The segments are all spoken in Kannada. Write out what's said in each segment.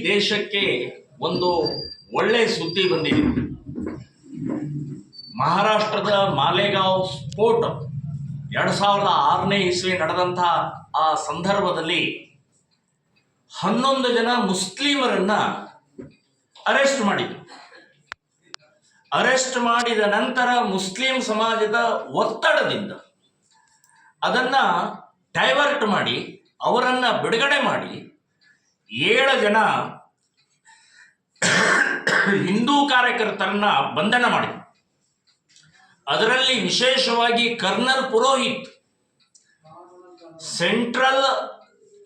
ದೇಶಕ್ಕೆ ಒಂದು ಒಳ್ಳೆ ಸುದ್ದಿ ಬಂದಿದೆ. ಮಹಾರಾಷ್ಟ್ರದ ಮಾಲೇಗಾಂವ್ ಸ್ಫೋಟ 2006ನೇ ಇಸ್ವಿ ನಡೆದಂಥ ಆ ಸಂದರ್ಭದಲ್ಲಿ 11 ಜನ ಮುಸ್ಲಿಮರನ್ನ ಅರೆಸ್ಟ್ ಮಾಡಿದ್ರು. ಅರೆಸ್ಟ್ ಮಾಡಿದ ನಂತರ ಮುಸ್ಲಿಂ ಸಮಾಜದ ಒತ್ತಡದಿಂದ ಅದನ್ನ ಡೈವರ್ಟ್ ಮಾಡಿ ಅವರನ್ನ ಬಿಡುಗಡೆ ಮಾಡಿ 7 ಜನ ಹಿಂದೂ ಕಾರ್ಯಕರ್ತರನ್ನ ಬಂಧನ ಮಾಡಿದ್ರು. ಅದರಲ್ಲಿ ವಿಶೇಷವಾಗಿ ಕರ್ನಲ್ ಪುರೋಹಿತ್, ಸೆಂಟ್ರಲ್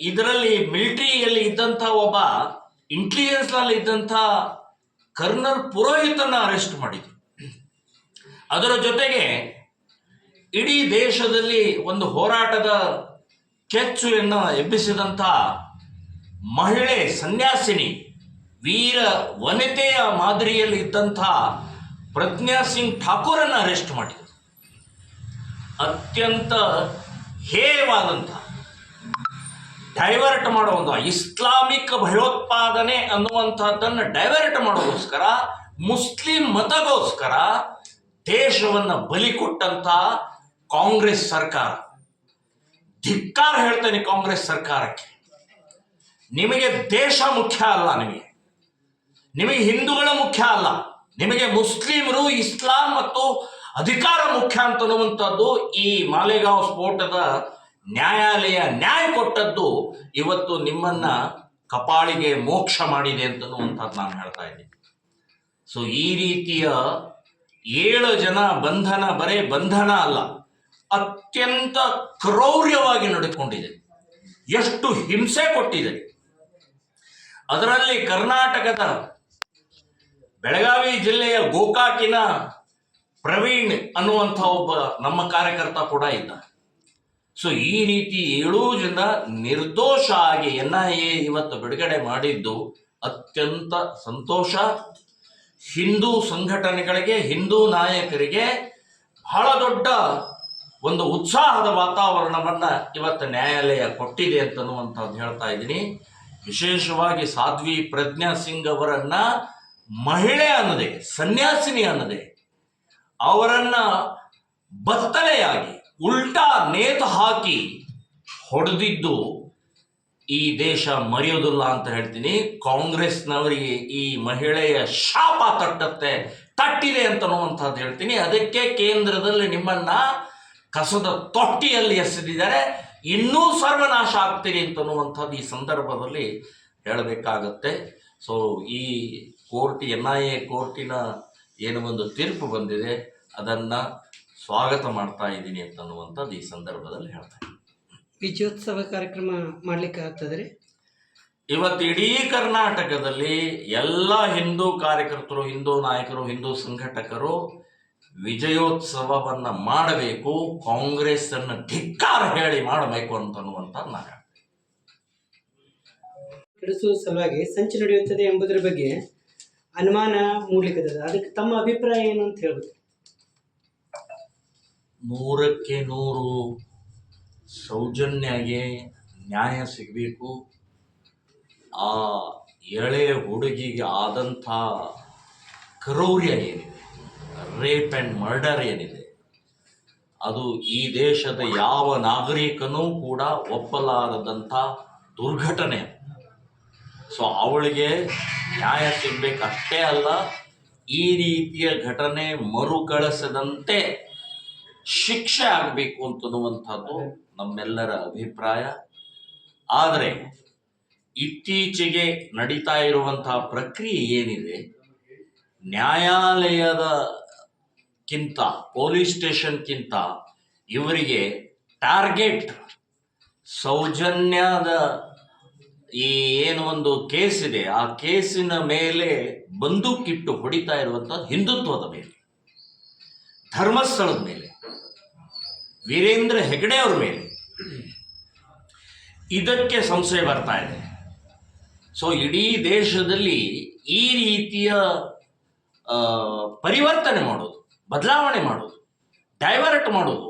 ಇದರಲ್ಲಿ ಮಿಲಿಟರಿಯಲ್ಲಿ ಇದ್ದಂಥ ಒಬ್ಬ ಇಂಟೆಲಿಜೆನ್ಸ್ ನಲ್ಲಿ ಇದ್ದಂಥ ಕರ್ನಲ್ ಪುರೋಹಿತನ ಅರೆಸ್ಟ್ ಮಾಡಿದ್ರು. ಅದರ ಜೊತೆಗೆ ಇಡೀ ದೇಶದಲ್ಲಿ ಒಂದು ಹೋರಾಟದ ಕೆಚ್ಚುಯನ್ನು ಎಬ್ಬಿಸಿದಂಥ ಮಹಿಳೆ ಸನ್ಯಾಸಿನಿ, ವೀರ ವನಿತೆಯ ಮಾದರಿಯಲ್ಲಿ ಇದ್ದಂಥ ಪ್ರಜ್ಞಾ ಸಿಂಗ್ ಠಾಕೂರನ್ನು ಅರೆಸ್ಟ್ ಮಾಡಿದರು. ಅತ್ಯಂತ ಹೇಯವಾದಂಥ ಡೈವರ್ಟ್ ಮಾಡುವಂಥ ಇಸ್ಲಾಮಿಕ್ ಭಯೋತ್ಪಾದನೆ ಅನ್ನುವಂಥದ್ದನ್ನು ಡೈವರ್ಟ್ ಮಾಡೋಗೋಸ್ಕರ, ಮುಸ್ಲಿಂ ಮತಗೋಸ್ಕರ ದೇಶವನ್ನು ಬಲಿ ಕೊಟ್ಟಂಥ ಕಾಂಗ್ರೆಸ್ ಸರ್ಕಾರ, ಧಿಕ್ಕಾರ ಹೇಳ್ತೇನೆ ಕಾಂಗ್ರೆಸ್ ಸರ್ಕಾರಕ್ಕೆ. ನಿಮಗೆ ದೇಶ ಮುಖ್ಯ ಅಲ್ಲ, ನಿಮಗೆ ಹಿಂದೂಗಳ ಮುಖ್ಯ ಅಲ್ಲ, ನಿಮಗೆ ಮುಸ್ಲಿಮರು, ಇಸ್ಲಾಂ ಮತ್ತು ಅಧಿಕಾರ ಮುಖ್ಯ ಅಂತನ್ನುವಂಥದ್ದು ಈ ಮಾಲೇಗಾಂವ್ ಸ್ಫೋಟದ ನ್ಯಾಯಾಲಯ ನ್ಯಾಯ ಕೊಟ್ಟದ್ದು ಇವತ್ತು ನಿಮ್ಮನ್ನ ಕಪಾಳಿಗೆ ಮೋಕ್ಷ ಮಾಡಿದೆ ಅಂತನ್ನುವಂಥದ್ದು ನಾನು ಹೇಳ್ತಾ ಇದ್ದೀನಿ. ಸೊ ಈ ರೀತಿಯ 7 ಜನ ಬಂಧನ ಬರೇ ಬಂಧನ ಅಲ್ಲ, ಅತ್ಯಂತ ಕ್ರೌರ್ಯವಾಗಿ ನಡೆದುಕೊಂಡಿದೆ, ಎಷ್ಟು ಹಿಂಸೆ ಕೊಟ್ಟಿದೆ. ಅದರಲ್ಲಿ ಕರ್ನಾಟಕದ ಬೆಳಗಾವಿ ಜಿಲ್ಲೆಯ ಗೋಕಾಕಿನ ಪ್ರವೀಣ್ ಅನ್ನುವಂಥ ಒಬ್ಬ ನಮ್ಮ ಕಾರ್ಯಕರ್ತ ಕೂಡ ಇದ್ದ. ಸೊ ಈ ರೀತಿ 7 ಜನ ನಿರ್ದೋಷ ಆಗಿ NIA ಇವತ್ತು ಬಿಡುಗಡೆ ಮಾಡಿದ್ದು ಅತ್ಯಂತ ಸಂತೋಷ. ಹಿಂದೂ ಸಂಘಟನೆಗಳಿಗೆ, ಹಿಂದೂ ನಾಯಕರಿಗೆ ಬಹಳ ದೊಡ್ಡ ಒಂದು ಉತ್ಸಾಹದ ವಾತಾವರಣವನ್ನ ಇವತ್ತು ನ್ಯಾಯಾಲಯ ಕೊಟ್ಟಿದೆ ಅಂತನ್ನುವಂಥದ್ದು ಹೇಳ್ತಾ ಇದ್ದೀನಿ. ವಿಶೇಷವಾಗಿ ಸಾಧ್ವಿ ಪ್ರಜ್ಞಾ ಸಿಂಗ್ ಅವರನ್ನ ಮಹಿಳೆ ಅನ್ನದೆ, ಸನ್ಯಾಸಿನಿ ಅನ್ನದೆ, ಅವರನ್ನ ಬತ್ತಲೆಯಾಗಿ ಉಲ್ಟಾ ನೇತು ಹಾಕಿ ಹೊಡೆದಿದ್ದು ಈ ದೇಶ ಮರೆಯೋದಿಲ್ಲ ಅಂತ ಹೇಳ್ತೀನಿ. ಕಾಂಗ್ರೆಸ್ನವರಿಗೆ ಈ ಮಹಿಳೆಯ ಶಾಪ ತಟ್ಟಿದೆ ಅಂತನ್ನುವಂಥದ್ದು ಹೇಳ್ತೀನಿ. ಅದಕ್ಕೆ ಕೇಂದ್ರದಲ್ಲಿ ನಿಮ್ಮನ್ನ ಕಸದ ತೊಟ್ಟಿಯಲ್ಲಿ ಎಸೆದಿದ್ದಾರೆ, ಇನ್ನೂ ಸರ್ವನಾಶ ಆಗ್ತೀರಿ ಅಂತನ್ನುವಂಥದ್ದು ಈ ಸಂದರ್ಭದಲ್ಲಿ ಹೇಳಬೇಕಾಗತ್ತೆ. ಸೊ ಈ NIA ಕೋರ್ಟಿನ ಏನು ಒಂದು ತೀರ್ಪು ಬಂದಿದೆ ಅದನ್ನು ಸ್ವಾಗತ ಮಾಡ್ತಾ ಇದ್ದೀನಿ ಅಂತನ್ನುವಂಥದ್ದು ಈ ಸಂದರ್ಭದಲ್ಲಿ ಹೇಳ್ತಾ ಇದ್ದೀನಿ. ವಿಜಯೋತ್ಸವ ಕಾರ್ಯಕ್ರಮ ಮಾಡಲಿಕ್ಕೆ ಆಗ್ತದೆ. ಇವತ್ತು ಇಡೀ ಕರ್ನಾಟಕದಲ್ಲಿ ಎಲ್ಲ ಹಿಂದೂ ಕಾರ್ಯಕರ್ತರು, ಹಿಂದೂ ನಾಯಕರು, ಹಿಂದೂ ಸಂಘಟಕರು ವಿಜಯೋತ್ಸವವನ್ನು ಮಾಡಬೇಕು, ಕಾಂಗ್ರೆಸ್ ಅನ್ನು ಧಿಕ್ಕಾರ ಹೇಳಿ ಮಾಡಬೇಕು ಅಂತನ್ನುವಂಥದ್ದು ನಾನು ಕೆಡಿಸುವ ಸಲುವಾಗಿ ಸಂಚು ನಡೆಯುತ್ತದೆ ಎಂಬುದರ ಬಗ್ಗೆ ಅನುಮಾನ ಮೂಡಲಿಕ್ಕೆ, ಅದಕ್ಕೆ ತಮ್ಮ ಅಭಿಪ್ರಾಯ ಏನು ಅಂತ ಹೇಳ್ಬೇಕು. 100ಕ್ಕೆ 100 ಸೌಜನ್ಯಗೆ ನ್ಯಾಯ ಸಿಗಬೇಕು. ಆ ಎಳೆ ಹುಡುಗಿಗೆ ಆದಂಥ ಕ್ರೌರ್ಯ ಏನಿದೆ, ರೇಪ್ ಆ್ಯಂಡ್ ಮರ್ಡರ್ ಏನಿದೆ, ಅದು ಈ ದೇಶದ ಯಾವ ನಾಗರಿಕನೂ ಕೂಡ ಒಪ್ಪಲಾರದಂಥ ದುರ್ಘಟನೆ. ಸೊ ಅವಳಿಗೆ ನ್ಯಾಯ ಸಿಗಬೇಕಷ್ಟೇ ಅಲ್ಲ, ಈ ರೀತಿಯ ಘಟನೆ ಮರುಕಳಿಸದಂತೆ ಶಿಕ್ಷೆ ಆಗಬೇಕು ಅಂತನ್ನುವಂಥದ್ದು ನಮ್ಮೆಲ್ಲರ ಅಭಿಪ್ರಾಯ. ಆದರೆ ಇತ್ತೀಚೆಗೆ ನಡೀತಾ ಇರುವಂತಹ ಪ್ರಕ್ರಿಯೆ ಏನಿದೆ, ನ್ಯಾಯಾಲಯದಕ್ಕಿಂತ, ಪೊಲೀಸ್ ಸ್ಟೇಷನ್ಗಿಂತ ಇವರಿಗೆ ಟಾರ್ಗೆಟ್ ಸೌಜನ್ಯದ ಈ ಏನು ಒಂದು ಕೇಸ್ ಇದೆ, ಆ ಕೇಸಿನ ಮೇಲೆ ಬಂದೂಕಿಟ್ಟು ಹೊಡಿತಾ ಇರುವಂಥದ್ದು ಹಿಂದುತ್ವದ ಮೇಲೆ, ಧರ್ಮಸ್ಥಳದ ಮೇಲೆ, ವೀರೇಂದ್ರ ಹೆಗಡೆ ಅವ್ರ ಮೇಲೆ ಇದಕ್ಕೆ ಸಂಶಯ ಬರ್ತಾ ಇದೆ. ಸೊ ಇಡೀ ದೇಶದಲ್ಲಿ ಈ ರೀತಿಯ ಪರಿವರ್ತನೆ ಮಾಡೋದು, ಬದಲಾವಣೆ ಮಾಡೋದು, ಡೈವರ್ಟ್ ಮಾಡೋದು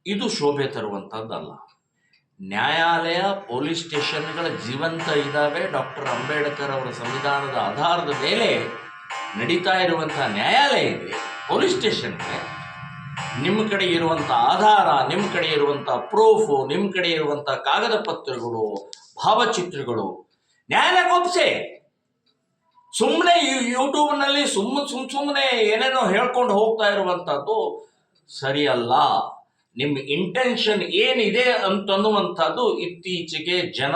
ಇದು ಶೋಭೆ ತರುವಂಥದ್ದಲ್ಲ. ನ್ಯಾಯಾಲಯ, ಪೊಲೀಸ್ ಸ್ಟೇಷನ್ಗಳ ಜೀವಂತ ಇದ್ದಾವೆ. ಡಾಕ್ಟರ್ ಅಂಬೇಡ್ಕರ್ ಅವರ ಸಂವಿಧಾನದ ಆಧಾರದ ಮೇಲೆ ನಡೀತಾ ಇರುವಂಥ ನ್ಯಾಯಾಲಯ ಇದೆ, ಪೊಲೀಸ್ ಸ್ಟೇಷನ್ ಇದೆ. ನಿಮ್ಮ ಕಡೆ ಇರುವಂಥ ಆಧಾರ, ನಿಮ್ಮ ಕಡೆ ಇರುವಂಥ ಪ್ರೂಫು, ನಿಮ್ಮ ಕಡೆ ಇರುವಂಥ ಕಾಗದ ಪತ್ರಗಳು, ಭಾವಚಿತ್ರಗಳು ನ್ಯಾಯಾಲಯಕ್ಕೆ ಒಪ್ಪಿಸಿ. ಸುಮ್ಮನೆ ಯೂಟ್ಯೂಬ್ನಲ್ಲಿ ಸುಮ್ಮನೆ ಏನೇನೋ ಹೇಳ್ಕೊಂಡು ಹೋಗ್ತಾ ಇರುವಂಥದ್ದು ಸರಿಯಲ್ಲ. ನಿಮ್ಮ ಇಂಟೆನ್ಷನ್ ಏನಿದೆ ಅಂತನ್ನುವಂಥದ್ದು ಇತ್ತೀಚೆಗೆ ಜನ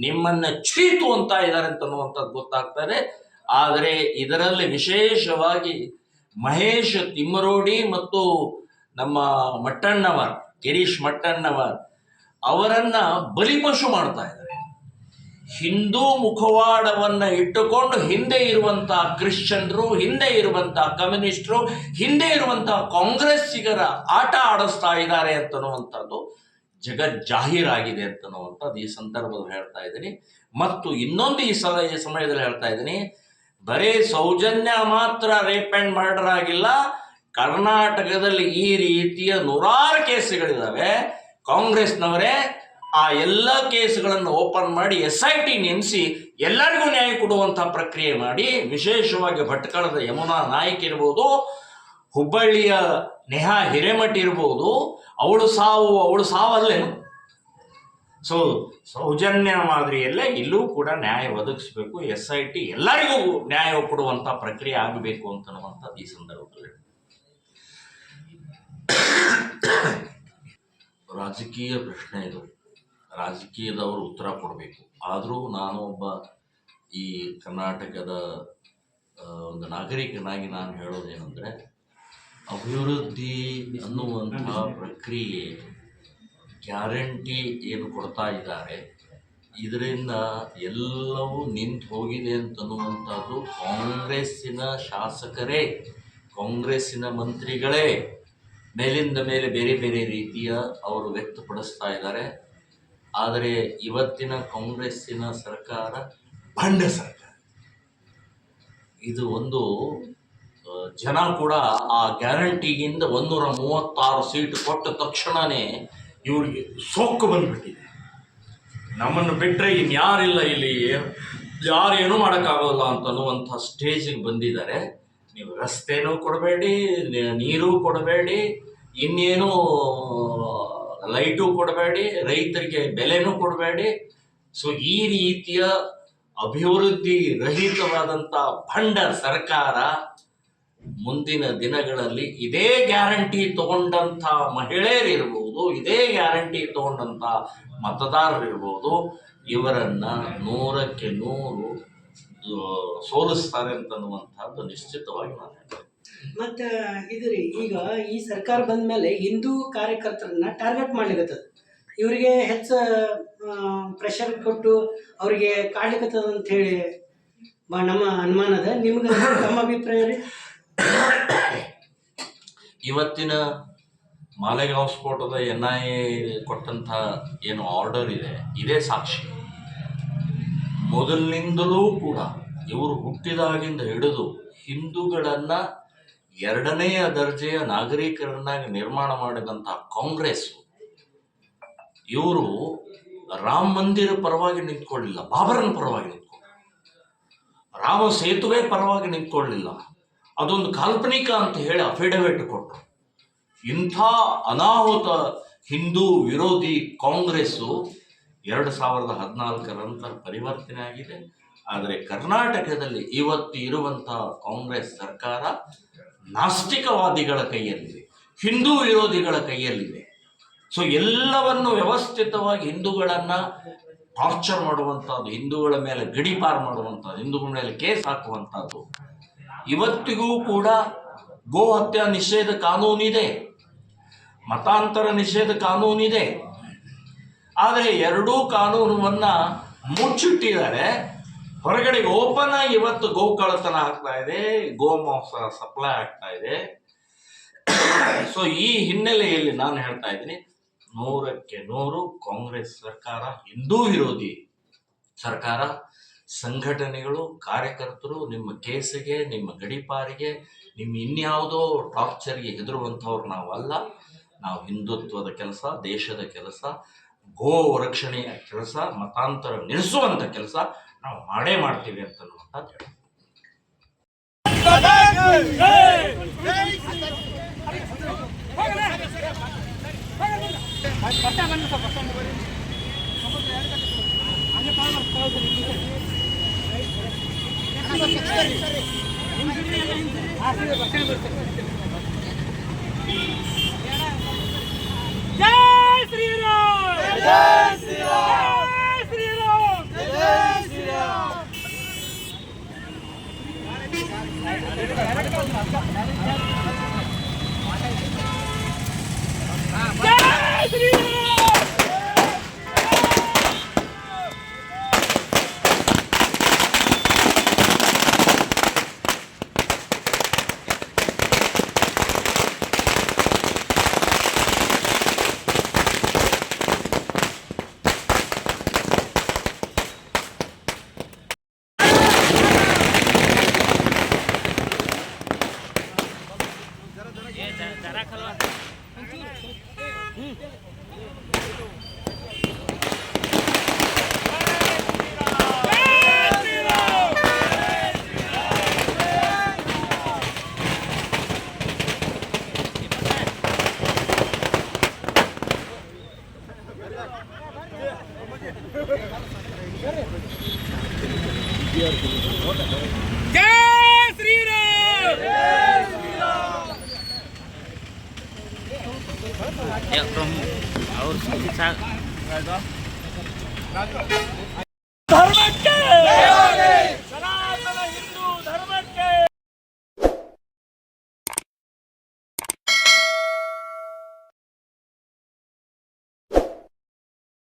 ನಿಮ್ಮನ್ನ ಚೀತು ಅಂತ ಇದ್ದಾರೆ ಅಂತನ್ನುವಂಥದ್ದು ಗೊತ್ತಾಗ್ತದೆ. ಆದರೆ ಇದರಲ್ಲಿ ವಿಶೇಷವಾಗಿ ಮಹೇಶ್ ತಿಮ್ಮರೋಡಿ ಮತ್ತು ನಮ್ಮ ಮಟ್ಟಣ್ಣವರ್, ಗಿರೀಶ್ ಮಟ್ಟಣ್ಣವರ್ ಅವರನ್ನ ಬಲಿಪಶು ಮಾಡ್ತಾ ಇದ್ದಾರೆ. ಹಿಂದೂ ಮುಖವಾಡವನ್ನು ಇಟ್ಟುಕೊಂಡು ಹಿಂದೆ ಇರುವಂಥ ಕ್ರಿಶ್ಚಿಯನ್ರು, ಹಿಂದೆ ಇರುವಂಥ ಕಮ್ಯುನಿಸ್ಟರು, ಹಿಂದೆ ಇರುವಂಥ ಕಾಂಗ್ರೆಸ್ಸಿಗರ ಆಟ ಆಡಿಸ್ತಾ ಇದ್ದಾರೆ ಅಂತನ್ನುವಂಥದ್ದು ಜಗಜ್ಜಾಹೀರಾಗಿದೆ ಅಂತನ್ನುವಂಥದ್ದು ಈ ಸಂದರ್ಭದಲ್ಲಿ ಹೇಳ್ತಾ ಇದ್ದೀನಿ. ಮತ್ತು ಇನ್ನೊಂದು ಈ ಸಮಯದಲ್ಲಿ ಹೇಳ್ತಾ ಇದ್ದೀನಿ, ಬರೀ ಸೌಜನ್ಯ ಮಾತ್ರ ರೇಪ್ ಆ್ಯಂಡ್ ಮರ್ಡರ್ ಆಗಿಲ್ಲ, ಕರ್ನಾಟಕದಲ್ಲಿ ಈ ರೀತಿಯ ನೂರಾರು ಕೇಸುಗಳಿದ್ದಾವೆ. ಕಾಂಗ್ರೆಸ್ನವರೇ ಆ ಎಲ್ಲ ಕೇಸುಗಳನ್ನು ಓಪನ್ ಮಾಡಿ SIT ನೇಮಿಸಿ ಎಲ್ಲರಿಗೂ ನ್ಯಾಯ ಕೊಡುವಂಥ ಪ್ರಕ್ರಿಯೆ ಮಾಡಿ, ವಿಶೇಷವಾಗಿ ಭಟ್ಕಳದ ಯಮುನಾ ನಾಯ್ಕ್ ಇರ್ಬೋದು, ಹುಬ್ಬಳ್ಳಿಯ ನೇಹಾ ಹಿರೇಮಠ್ ಇರ್ಬೋದು, ಅವಳು ಸಾವಲ್ಲೇನು. ಸೊ ಸೌಜನ್ಯ ಮಾದರಿಯಲ್ಲೇ ಇಲ್ಲೂ ಕೂಡ ನ್ಯಾಯ ಒದಗಿಸಬೇಕು. SIT ಎಲ್ಲರಿಗೂ ನ್ಯಾಯ ಕೊಡುವಂಥ ಪ್ರಕ್ರಿಯೆ ಆಗಬೇಕು ಅಂತನ್ನುವಂಥದ್ದು ಈ ಸಂದರ್ಭದಲ್ಲಿ. ರಾಜಕೀಯ ಪ್ರಶ್ನೆ ಇದು, ರಾಜಕೀಯದವರು ಉತ್ತರ ಕೊಡಬೇಕು. ಆದರೂ ನಾನು ಒಬ್ಬ ಈ ಕರ್ನಾಟಕದ ಒಂದು ನಾಗರಿಕನಾಗಿ ನಾನು ಹೇಳೋದೇನೆಂದರೆ, ಅಭಿವೃದ್ಧಿ ಅನ್ನುವಂತಹ ಪ್ರಕ್ರಿಯೆ ಗ್ಯಾರಂಟಿ ಏನು ಕೊಡ್ತಾ ಇದ್ದಾರೆ, ಇದರಿಂದ ಎಲ್ಲವೂ ನಿಂತು ಹೋಗಿದೆ ಅಂತನ್ನುವಂಥದ್ದು ಕಾಂಗ್ರೆಸ್ಸಿನ ಶಾಸಕರೇ, ಕಾಂಗ್ರೆಸ್ಸಿನ ಮಂತ್ರಿಗಳೇ ಮೇಲಿಂದ ಮೇಲೆ ಬೇರೆ ಬೇರೆ ರೀತಿಯ ಅವರು ವ್ಯಕ್ತಪಡಿಸ್ತಾ ಇದ್ದಾರೆ. ಆದರೆ ಇವತ್ತಿನ ಕಾಂಗ್ರೆಸ್ಸಿನ ಸರ್ಕಾರ ಭಂಡ ಸರ್ಕಾರ. ಇದು ಒಂದು ಜನ ಕೂಡ ಆ ಗ್ಯಾರಂಟಿಗಿಂತ 136 ಸೀಟು ಕೊಟ್ಟ ತಕ್ಷಣವೇ ಇವರಿಗೆ ಸೋಕ್ಕು ಬಂದ್ಬಿಟ್ಟಿದೆ. ನಮ್ಮನ್ನು ಬಿಟ್ಟರೆ ಇನ್ಯಾರಿಲ್ಲ, ಇಲ್ಲಿ ಯಾರೇನೂ ಮಾಡೋಕ್ಕಾಗೋಲ್ಲ ಅಂತನ್ನುವಂಥ ಸ್ಟೇಜಿಗೆ ಬಂದಿದ್ದಾರೆ. ನೀವು ರಸ್ತೆನೂ ಕೊಡಬೇಡಿ, ನೀರು ಕೊಡಬೇಡಿ, ಇನ್ನೇನು ಲೈಟು ಕೊಡಬೇಡಿ, ರೈತರಿಗೆ ಬೆಲೆನೂ ಕೊಡಬೇಡಿ. ಸೊ ಈ ರೀತಿಯ ಅಭಿವೃದ್ಧಿ ರಹಿತವಾದಂಥ ಭಂಡ ಸರ್ಕಾರ ಮುಂದಿನ ದಿನಗಳಲ್ಲಿ ಇದೇ ಗ್ಯಾರಂಟಿ ತಗೊಂಡಂಥ ಮಹಿಳೆಯರಿರ್ಬೋದು, ಇದೇ ಗ್ಯಾರಂಟಿ ತಗೊಂಡಂಥ ಮತದಾರರಿರ್ಬೋದು, ಇವರನ್ನ 100ಕ್ಕೆ 100 ಸೋಲಿಸ್ತಾರೆ ಅಂತನ್ನುವಂಥದ್ದು ನಿಶ್ಚಿತವಾಗಿ ನಾನು ಹೇಳ್ತೇನೆ. ಮತ್ತು ಇದು ರೀ, ಈಗ ಈ ಸರ್ಕಾರ ಬಂದ ಮೇಲೆ ಹಿಂದೂ ಕಾರ್ಯಕರ್ತರನ್ನ ಟಾರ್ಗೆಟ್ ಮಾಡ್ಲಿಕ್ಕತ್ತದ, ಇವರಿಗೆ ಹೆಚ್ಚು ಪ್ರೆಷರ್ ಕೊಟ್ಟು ಅವರಿಗೆ ಕಾಡ್ಲಿಕ್ಕತ್ತದ ಅಂತ ಹೇಳಿ ನಮ್ಮ ಅನುಮಾನ ಅದ. ನಿಮ್ಗೆ ತಮ್ಮ ಅಭಿಪ್ರಾಯ ರೀ? ಇವತ್ತಿನ ಮಾಲೆಗಾಂವ್ ಸ್ಫೋಟದ NIA ಕೊಟ್ಟಂಥ ಏನು ಆರ್ಡರ್ ಇದೆ, ಇದೇ ಸಾಕ್ಷಿ. ಮೊದಲಿನಿಂದಲೂ ಕೂಡ ಇವರು ಹುಟ್ಟಿದಾಗಿಂದ ಹಿಡಿದು ಹಿಂದೂಗಳನ್ನು 2ನೆಯ ದರ್ಜೆಯ ನಾಗರಿಕರನ್ನಾಗಿ ನಿರ್ಮಾಣ ಮಾಡಿದಂಥ ಕಾಂಗ್ರೆಸ್ಸು, ಇವರು ರಾಮ ಮಂದಿರ ಪರವಾಗಿ ನಿಂತ್ಕೊಳ್ಳಿಲ್ಲ, ಬಾಬರನ ಪರವಾಗಿ ನಿಂತ್ಕೊಳ್ಳಿಲ್ಲ, ರಾಮ ಸೇತುವೆ ಪರವಾಗಿ ನಿಂತ್ಕೊಳ್ಳಿಲ್ಲ, ಅದೊಂದು ಕಾಲ್ಪನಿಕ ಅಂತ ಹೇಳಿ ಅಫಿಡವಿಟ್ ಕೊಟ್ಟರು. ಇಂಥ ಅನಾಹುತ ಹಿಂದೂ ವಿರೋಧಿ ಕಾಂಗ್ರೆಸ್ಸು 2014 ನಂತರ ಪರಿವರ್ತನೆ ಆಗಿದೆ. ಆದರೆ ಕರ್ನಾಟಕದಲ್ಲಿ ಇವತ್ತು ಇರುವಂಥ ಕಾಂಗ್ರೆಸ್ ಸರ್ಕಾರ ನಾಸ್ತಿಕವಾದಿಗಳ ಕೈಯಲ್ಲಿದೆ, ಹಿಂದೂ ವಿರೋಧಿಗಳ ಕೈಯಲ್ಲಿದೆ. ಸೊ ಎಲ್ಲವನ್ನು ವ್ಯವಸ್ಥಿತವಾಗಿ ಹಿಂದೂಗಳನ್ನು ಟಾರ್ಚರ್ ಮಾಡುವಂಥದ್ದು, ಹಿಂದೂಗಳ ಮೇಲೆ ಗಡೀಪಾರು ಮಾಡುವಂಥದ್ದು, ಹಿಂದೂಗಳ ಮೇಲೆ ಕೇಸ್ ಹಾಕುವಂಥದ್ದು. ಇವತ್ತಿಗೂ ಕೂಡ ಗೋ ಹತ್ಯಾ ನಿಷೇಧ ಕಾನೂನಿದೆ, ಮತಾಂತರ ನಿಷೇಧ ಕಾನೂನಿದೆ. ಆದರೆ ಎರಡೂ ಕಾನೂನನ್ನು ಮುಚ್ಚಿಟ್ಟಿದ್ದಾರೆ. ಹೊರಗಡೆ ಓಪನ್ ಆಗಿ ಇವತ್ತು ಗೋಕಳ್ಳತನ ಆಗ್ತಾ ಇದೆ, ಗೋಮಾಂಸ ಸಪ್ಲೈ ಆಗ್ತಾ ಇದೆ. ಸೊ ಈ ಹಿನ್ನೆಲೆಯಲ್ಲಿ ನಾನು ಹೇಳ್ತಾ ಇದ್ದೀನಿ, 100ಕ್ಕೆ 100 ಕಾಂಗ್ರೆಸ್ ಸರ್ಕಾರ ಹಿಂದೂ ವಿರೋಧಿ ಸರ್ಕಾರ. ಸಂಘಟನೆಗಳು, ಕಾರ್ಯಕರ್ತರು ನಿಮ್ಮ ಕೇಸಿಗೆ, ನಿಮ್ಮ ಗಡೀಪಾರಿಗೆ, ನಿಮ್ಮ ಇನ್ಯಾವುದೋ ಟಾರ್ಚರ್ಗೆ ಹೆದರುವಂಥವ್ರು ನಾವಲ್ಲ. ನಾವು ಹಿಂದುತ್ವದ ಕೆಲಸ, ದೇಶದ ಕೆಲಸ, ಗೋ ರಕ್ಷಣೆಯ ಕೆಲಸ, ಮತಾಂತರ ನಿಲ್ಲಿಸುವಂತ ಕೆಲಸ ನಾವು ಮಾಡೇ ಮಾಡ್ತೀವಿ ಅಂತನ್ನುವಂಥದ್ದು ಹೇಳಿ. ಜೈ ಶ್ರೀರಾಮ್, ಜೈ ಶ್ರೀರಾಮ್, ಜೈ ಶ್ರೀರಾಮ್, ಜೈ ಶ್ರೀರಾಮ್. ಜೈ ಶ್ರೀರಾಮ್. ಜೈ ಶ್ರೀರಾಮ್, ಜೈ ಶ್ರೀರಾಮ್. ಅವ್ರು